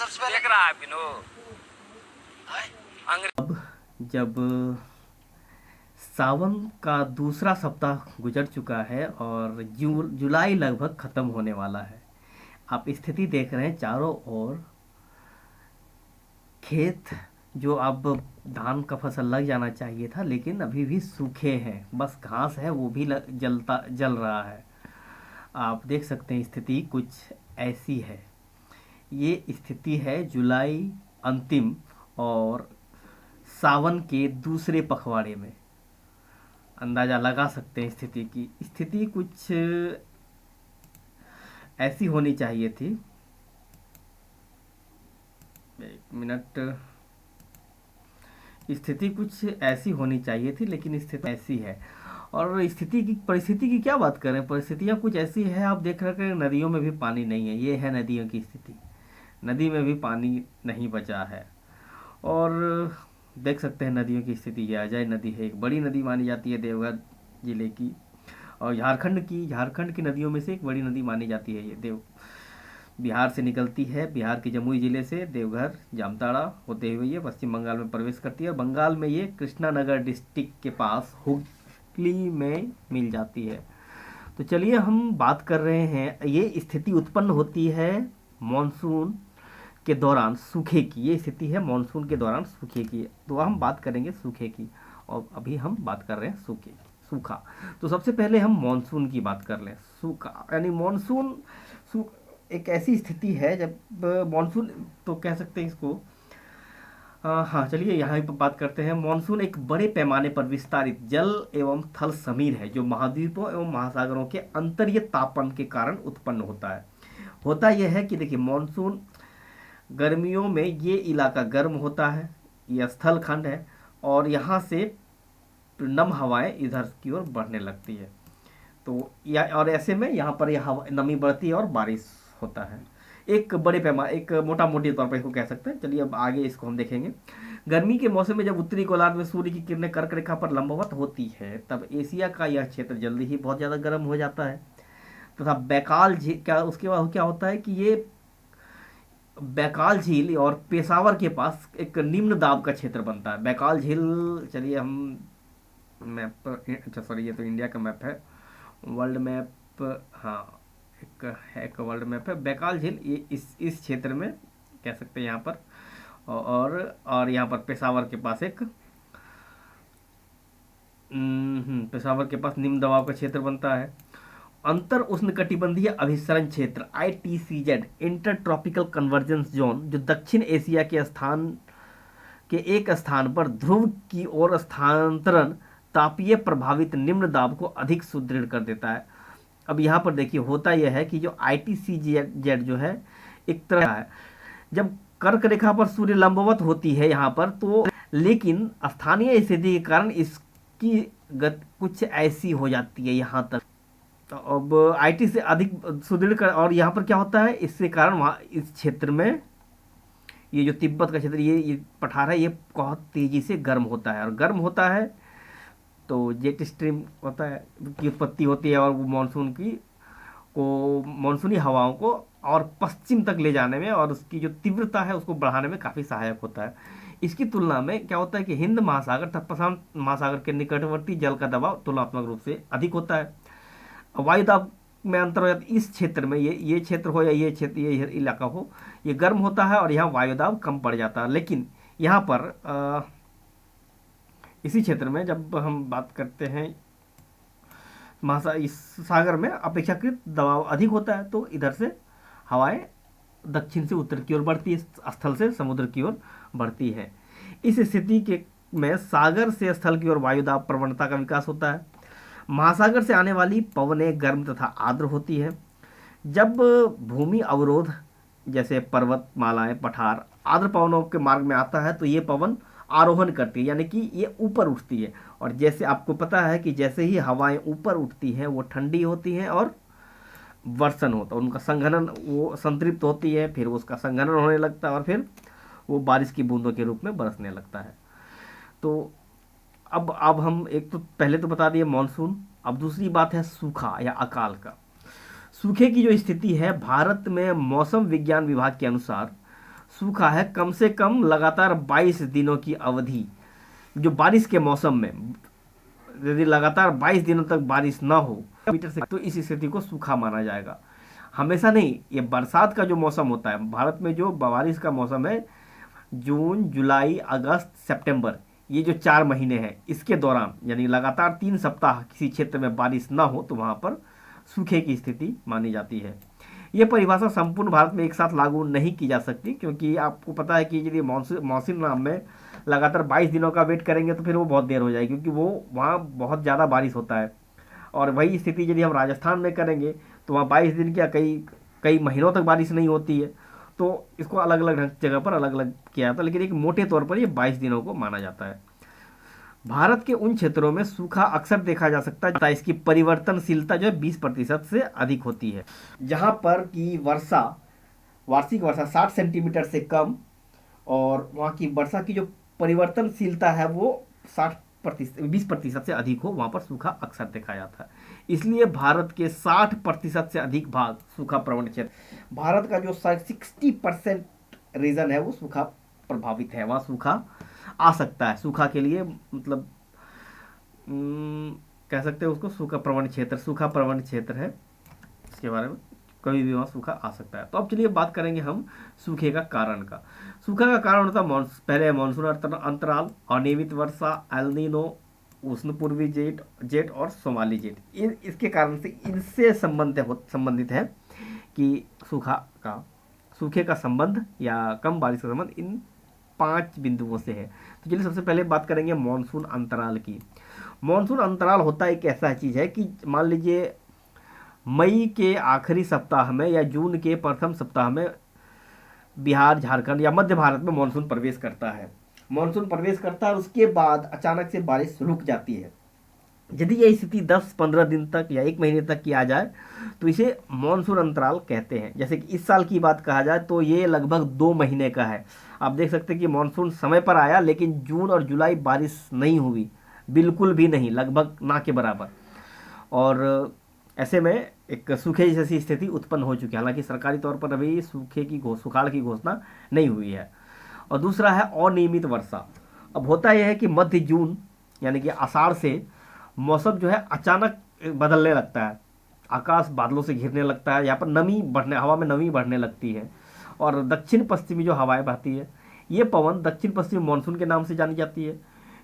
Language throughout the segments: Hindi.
सबसे पहले देख रहा है बिनो अब जब सावन का दूसरा सप्ताह गुजर चुका है और जुलाई लगभग ख़त्म होने वाला है। आप स्थिति देख रहे हैं चारों ओर खेत जो अब धान का फसल लग जाना चाहिए था लेकिन अभी भी सूखे हैं, बस घास है वो भी जल रहा है। आप देख सकते हैं स्थिति कुछ ऐसी है। ये स्थिति है जुलाई अंतिम और सावन के दूसरे पखवाड़े में। अंदाज़ा लगा सकते हैं स्थिति की। स्थिति कुछ ऐसी होनी चाहिए थी। एक मिनट। स्थिति कुछ ऐसी होनी चाहिए थी लेकिन स्थिति ऐसी है। और परिस्थिति की क्या बात करें, परिस्थितियाँ कुछ ऐसी है। आप देख रहे हैं नदियों में भी पानी नहीं है। ये है नदियों की स्थिति। नदी में भी पानी नहीं बचा है। और देख सकते हैं नदियों की स्थिति। ये अजय नदी है, एक बड़ी नदी मानी जाती है देवघर जिले की और झारखंड की नदियों में से एक बड़ी नदी मानी जाती है। ये बिहार से निकलती है, बिहार के जमुई जिले से देवघर जामताड़ा होते हुए ये पश्चिम बंगाल में प्रवेश करती है और बंगाल में ये कृष्णानगर डिस्ट्रिक्ट के पास हुगली में मिल जाती है। तो चलिए हम बात कर रहे हैं। ये स्थिति उत्पन्न होती है मॉनसून के दौरान सूखे की। ये स्थिति है मॉनसून के दौरान सूखे की। तो हम बात करेंगे सूखे की और अभी हम बात कर रहे हैं सूखा। तो सबसे पहले हम मॉनसून की बात कर लें। सूखा यानी मानसून एक ऐसी स्थिति है जब मॉनसून तो कह सकते हैं इसको। हाँ चलिए यहाँ पर बात करते हैं। मॉनसून एक बड़े पैमाने पर विस्तारित जल एवं थल समीर है जो महाद्वीपों एवं महासागरों के अंतरीय तापन के कारण उत्पन्न होता है। होता यह है कि देखिए मॉनसून गर्मियों में ये इलाका गर्म होता है, यह स्थल खंड है और यहाँ से नम हवाएं इधर की ओर बढ़ने लगती है। तो या और ऐसे में यहाँ पर यह नमी बढ़ती है और बारिश होता है। एक बड़े पैमाने एक मोटा मोटी तौर पर इसको कह सकते हैं। चलिए अब आगे इसको हम देखेंगे। गर्मी के मौसम में जब उत्तरी गोलार्ध में सूर्य की किरणें कर्क रेखा पर लंबवत होती है तब एशिया का यह क्षेत्र जल्दी ही बहुत ज़्यादा गर्म हो जाता है तथा बैकाल झील क्या उसके बाद क्या होता है कि ये बैकाल झील और पेशावर के पास एक निम्न दाब का क्षेत्र बनता है। बैकाल झील चलिए हम मैप पर, अच्छा सॉरी ये तो इंडिया का मैप है, वर्ल्ड मैप। हाँ एक वर्ल्ड मैप है। बैकाल झील ये इस क्षेत्र में कह सकते हैं यहाँ पर और यहाँ पर पेशावर के पास एक पेशावर के पास निम्न दबाव का क्षेत्र बनता है। अंतर उष्णकटिबंधीय अभिसरण क्षेत्र ITCZ inter tropical convergence zone जो दक्षिण एशिया के एक स्थान पर ध्रुव की ओर स्थानांतरण तापीय प्रभावित निम्न दाब को अधिक सुदृढ़ कर देता है। अब यहाँ पर देखिए होता यह है कि जो ITCZ जो है एक तरह है जब कर्क रेखा पर सूर्य लंबवत होती है यहाँ पर, तो लेकिन स्थानीय स्थिति के कारण इसकी गति कुछ ऐसी हो जाती है यहाँ तक। तो अब IT से अधिक सुदृढ़ कर और यहाँ पर क्या होता है इसके कारण वहाँ इस क्षेत्र में ये जो तिब्बत का क्षेत्र ये पठार है ये बहुत तेज़ी से गर्म होता है और गर्म होता है तो जेट स्ट्रीम होता है की उत्पत्ति होती है और वो मानसूनी हवाओं को और पश्चिम तक ले जाने में और उसकी जो तीव्रता है उसको बढ़ाने में काफ़ी सहायक होता है। इसकी तुलना में क्या होता है कि हिंद महासागर तथा प्रशांत महासागर के निकटवर्ती जल का दबाव तुलनात्मक रूप से अधिक होता है। वायुदाब में अंतर हो जाता है। इस क्षेत्र में ये क्षेत्र हो या ये क्षेत्र ये इलाका हो ये गर्म होता है और यहाँ वायुदाब कम पड़ जाता है। लेकिन यहाँ पर इसी क्षेत्र में जब हम बात करते हैं इस सागर में अपेक्षाकृत दबाव अधिक होता है तो इधर से हवाएं दक्षिण से उत्तर की ओर बढ़ती है, स्थल से समुद्र की ओर बढ़ती है। इस स्थिति के में सागर से स्थल की ओर वायुदाब प्रवणता का विकास होता है। महासागर से आने वाली पवनें गर्म तथा आर्द्र होती है। जब भूमि अवरोध जैसे पर्वतमालाएं पठार आर्द्र पवनों के मार्ग में आता है तो ये पवन आरोहण करती है यानी कि ये ऊपर उठती है और जैसे आपको पता है कि जैसे ही हवाएं ऊपर उठती हैं वो ठंडी होती हैं और वर्षण होता है, उनका संघनन वो संतृप्त होती है, फिर उसका संघनन होने लगता है और फिर वो बारिश की बूंदों के रूप में बरसने लगता है। तो अब हम एक तो पहले तो बता दिए मॉनसून। अब दूसरी बात है सूखा या अकाल का। सूखे की जो स्थिति है भारत में मौसम विज्ञान विभाग के अनुसार सूखा है कम से कम लगातार 22 दिनों की अवधि, जो बारिश के मौसम में यदि लगातार 22 दिनों तक बारिश ना हो मीटर से, तो इस स्थिति को सूखा माना जाएगा। हमेशा नहीं, ये बरसात का जो मौसम होता है भारत में, जो बारिश का मौसम है, जून जुलाई अगस्त सितंबर, ये जो 4 महीने हैं, इसके दौरान यानी लगातार 3 सप्ताह किसी क्षेत्र में बारिश ना हो तो वहाँ पर सूखे की स्थिति मानी जाती है। ये परिभाषा संपूर्ण भारत में एक साथ लागू नहीं की जा सकती, क्योंकि आपको पता है कि यदि मौसम नाम में लगातार 22 दिनों का वेट करेंगे तो फिर वो बहुत देर हो जाएगी, क्योंकि वो वहाँ बहुत ज़्यादा बारिश होता है। और वही स्थिति यदि हम राजस्थान में करेंगे तो वहाँ 22 दिन क्या कई कई महीनों तक बारिश नहीं होती है। तो इसको अलग अलग जगह पर अलग अलग किया जाता है, लेकिन एक मोटे तौर पर ये 22 दिनों को माना जाता है। भारत के उन क्षेत्रों में सूखा अक्सर देखा जा सकता है इसकी परिवर्तनशीलता जो है 20% से अधिक होती है, जहां पर की वर्षा, वार्षिक वर्षा 60 सेंटीमीटर से कम, और वहाँ की वर्षा की जो परिवर्तनशीलता है वो 20% से अधिक हो, वहाँ पर सूखा अक्सर देखा जाता है। इसलिए भारत के 60% से अधिक भाग सूखा प्रवण क्षेत्र, भारत का जो 60% रीजन है वो सूखा प्रभावित है, वहाँ सूखा आ सकता है। सूखा के लिए मतलब कह सकते हैं उसको सूखा प्रवण क्षेत्र, सूखा प्रवण क्षेत्र है, इसके बारे में कभी भी वहाँ सूखा आ सकता है। तो अब चलिए बात करेंगे हम सूखे का कारण का। सूखा का कारण होता है पहले मानसून अंतराल, अनियमित वर्षा, एल नीनो, उष्ण पूर्वी जेट और सोमाली जेट। इसके कारण से इनसे संबंधित है कि सूखे का संबंध या कम बारिश का संबंध इन 5 बिंदुओं से है। तो चलिए सबसे पहले बात करेंगे मानसून अंतराल की। मानसून अंतराल होता है एक ऐसा चीज़ है कि मान लीजिए मई के आखिरी सप्ताह में या जून के प्रथम सप्ताह में बिहार, झारखंड या मध्य भारत में मानसून प्रवेश करता है। मानसून प्रवेश करता है और उसके बाद अचानक से बारिश रुक जाती है। यदि यह स्थिति 10-15 दिन तक या 1 महीने तक की आ जाए तो इसे मानसून अंतराल कहते हैं। जैसे कि इस साल की बात कहा जाए तो ये लगभग 2 महीने का है। आप देख सकते हैं कि मानसून समय पर आया, लेकिन जून और जुलाई बारिश नहीं हुई, बिल्कुल भी नहीं, लगभग ना के बराबर। और ऐसे में एक सूखे जैसी स्थिति उत्पन्न हो चुकी है। हालांकि सरकारी तौर पर अभी सुखाड़ की घोषणा नहीं हुई है। और दूसरा है अनियमित वर्षा। अब होता यह है कि मध्य जून यानी कि आषाढ़ से मौसम जो है अचानक बदलने लगता है, आकाश बादलों से घिरने लगता है, यहाँ पर हवा में नमी बढ़ने लगती है, और दक्षिण पश्चिमी जो हवाएं बहती है, ये पवन दक्षिण पश्चिम मानसून के नाम से जानी जाती है,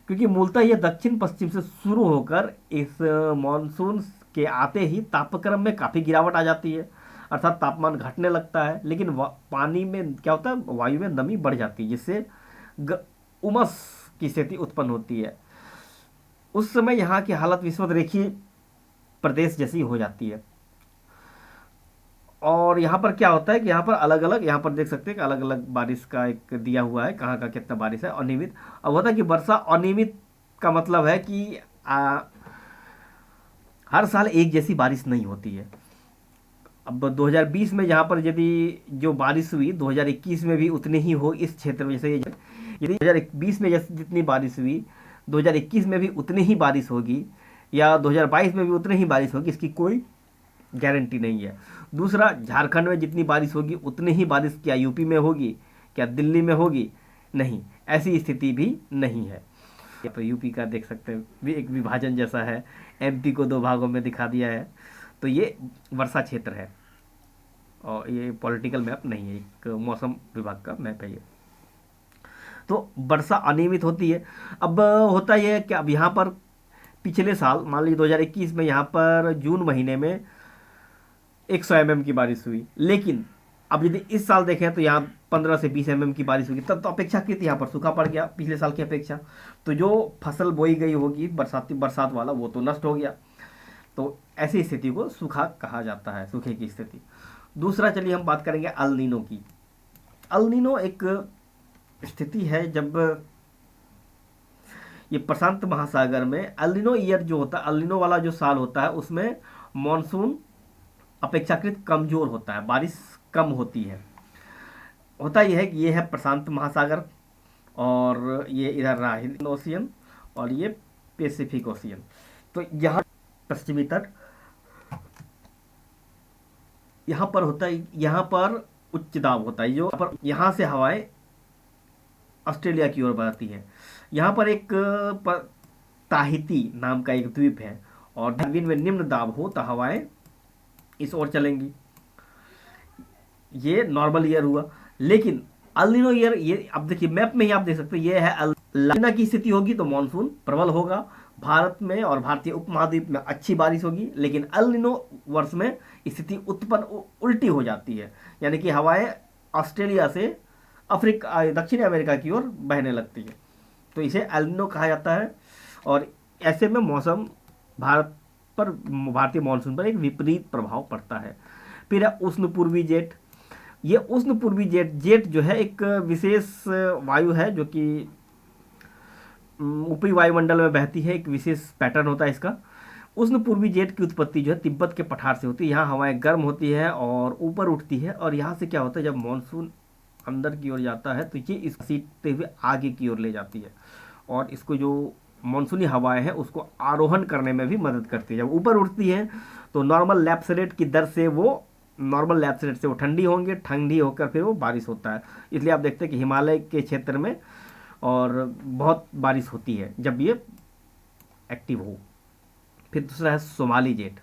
क्योंकि मूलतः ये दक्षिण पश्चिम से शुरू होकर इस मानसून के आते ही तापक्रम में काफ़ी गिरावट आ जाती है, अर्थात तापमान घटने लगता है। लेकिन पानी में क्या होता है, वायु में नमी बढ़ जाती है, जिससे उमस की स्थिति उत्पन्न होती है। उस समय यहाँ की हालत विषुवत-रेखीय प्रदेश जैसी हो जाती है। और यहाँ पर क्या होता है कि यहाँ पर अलग अलग, यहाँ पर देख सकते हैं कि अलग अलग बारिश का एक दिया हुआ है, कहाँ का कितना बारिश है, अनियमित। अब होता है कि वर्षा अनियमित का मतलब है कि हर साल एक जैसी बारिश नहीं होती है। अब 2020 में यहाँ पर यदि जो बारिश हुई 2021 में भी उतनी ही हो इस क्षेत्र में, जैसे यदि 2020 में जैसे जितनी बारिश हुई 2021 में भी उतनी ही बारिश होगी, या 2022 में भी उतनी ही बारिश होगी, इसकी कोई गारंटी नहीं है। दूसरा, झारखंड में जितनी बारिश होगी उतनी ही बारिश क्या यूपी में होगी, क्या दिल्ली में होगी? नहीं, ऐसी स्थिति भी नहीं है। तो यूपी का देख सकते हैं एक विभाजन जैसा है, एमपी को 2 भागों में दिखा दिया है। तो ये वर्षा क्षेत्र है और ये पॉलिटिकल मैप नहीं है, एक मौसम विभाग का मैप है ये। तो वर्षा अनियमित होती है। अब होता यह है कि अब यहाँ पर पिछले साल मान लीजिए 2021 में यहाँ पर जून महीने में 100 mm की बारिश हुई, लेकिन अब यदि इस साल देखें तो यहाँ 15 से 20 mm की बारिश होगी, तब तो अपेक्षाकृत यहाँ पर सूखा पड़ गया पिछले साल की अपेक्षा। तो जो फसल बोई गई होगी बरसात वाला, वो तो नष्ट हो गया। तो ऐसी स्थिति को सूखा कहा जाता है, सूखे की स्थिति। दूसरा, चलिए हम बात करेंगे अल नीनो की। अल नीनो एक स्थिति है जब ये प्रशांत महासागर में अल नीनो ईयर जो होता है, अल नीनो वाला जो साल होता है, उसमें मॉनसून अपेक्षाकृत कमजोर होता है, बारिश कम होती है। होता यह है कि ये है प्रशांत महासागर, और ये इधर रहा हिंद ओशियन, और ये पैसिफिक ओशियन। तो यहाँ पश्चिमी तट यहाँ पर होता है, यहाँ पर उच्च दाब होता है, जो पर यहाँ से हवाएं ऑस्ट्रेलिया की ओर बढ़ती है। यहाँ पर एक ताहिती नाम का एक द्वीप है, और डार्विन में निम्न दाब हो तो हवाएं इस ओर चलेंगी। ये नॉर्मल ईयर हुआ। लेकिन अल्निनो ईयर, ये अब देखिए मैप में ही आप देख सकते हैं, ये है लानिना की स्थिति होगी तो मानसून प्रबल होगा भारत में और भारतीय उपमहाद्वीप में, अच्छी बारिश होगी। लेकिन अल्निनो वर्ष में स्थिति उत्पन्न उल्टी हो जाती है, यानी कि हवाएं ऑस्ट्रेलिया से अफ्रीका दक्षिणी अमेरिका की ओर बहने लगती है, तो इसे एल्निनो कहा जाता है। और ऐसे में मौसम भारत पर, भारतीय मानसून पर एक विपरीत प्रभाव पड़ता है। फिर है उष्ण पूर्वी जेट। ये उष्ण पूर्वी जेट जो है एक विशेष वायु है जो कि ऊपरी वायुमंडल में बहती है, एक विशेष पैटर्न होता है इसका। उष्ण पूर्वी जेट की उत्पत्ति जो है तिब्बत के पठार से होती है। यहाँ हवाएं गर्म होती है और ऊपर उठती है, और यहाँ से क्या होता है, जब मानसून अंदर की ओर जाता है तो ये इस सीटते हुए आगे की ओर ले जाती है, और इसको जो मानसूनी हवाएं हैं उसको आरोहण करने में भी मदद करती है। जब ऊपर उठती है तो नॉर्मल लैप्स रेट की दर से वो ठंडी होंगे, ठंडी होकर फिर वो बारिश होता है। इसलिए आप देखते हैं कि हिमालय के क्षेत्र में और बहुत बारिश होती है जब ये एक्टिव हो। फिर दूसरा है सोमाली जेट।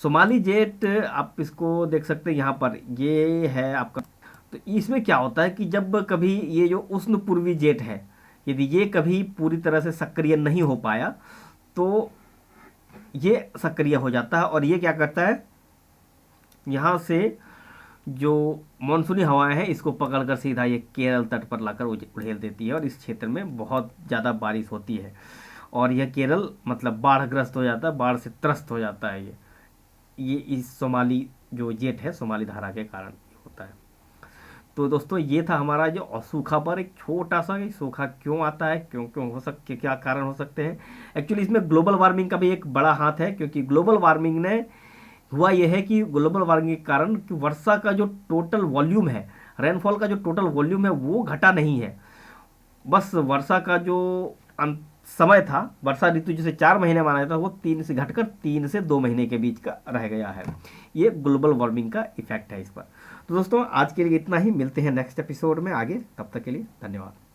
सोमाली जेट आप इसको देख सकते हैं, यहाँ पर ये है आपका। तो इसमें क्या होता है कि जब कभी ये जो उष्ण पूर्वी जेट है, यदि ये कभी पूरी तरह से सक्रिय नहीं हो पाया तो ये सक्रिय हो जाता है, और ये क्या करता है, यहाँ से जो मानसूनी हवाएं हैं इसको पकड़कर सीधा ये केरल तट पर लाकर उड़ेल देती है, और इस क्षेत्र में बहुत ज़्यादा बारिश होती है, और यह केरल मतलब बाढ़ग्रस्त हो जाता है, बाढ़ से त्रस्त हो जाता है। ये इस सोमाली जो जेट है, सोमाली धारा के कारण होता है। तो दोस्तों ये था हमारा जो सूखा पर एक छोटा सा, सूखा क्यों आता है, क्यों हो सकते, क्या कारण हो सकते हैं। एक्चुअली इसमें ग्लोबल वार्मिंग का भी एक बड़ा हाथ है, क्योंकि ग्लोबल वार्मिंग ने हुआ यह है कि ग्लोबल वार्मिंग के कारण कि वर्षा का जो टोटल वॉल्यूम है, रेनफॉल का जो टोटल वॉल्यूम है वो घटा नहीं है, बस वर्षा का जो समय था, वर्षा ऋतु जिसे 4 महीने माना जाता था, वो 3 से घटकर 3 से 2 महीने के बीच का रह गया है। ये ग्लोबल वार्मिंग का इफेक्ट है इस पर। तो दोस्तों आज के लिए इतना ही, मिलते हैं नेक्स्ट एपिसोड में आगे, तब तक के लिए धन्यवाद।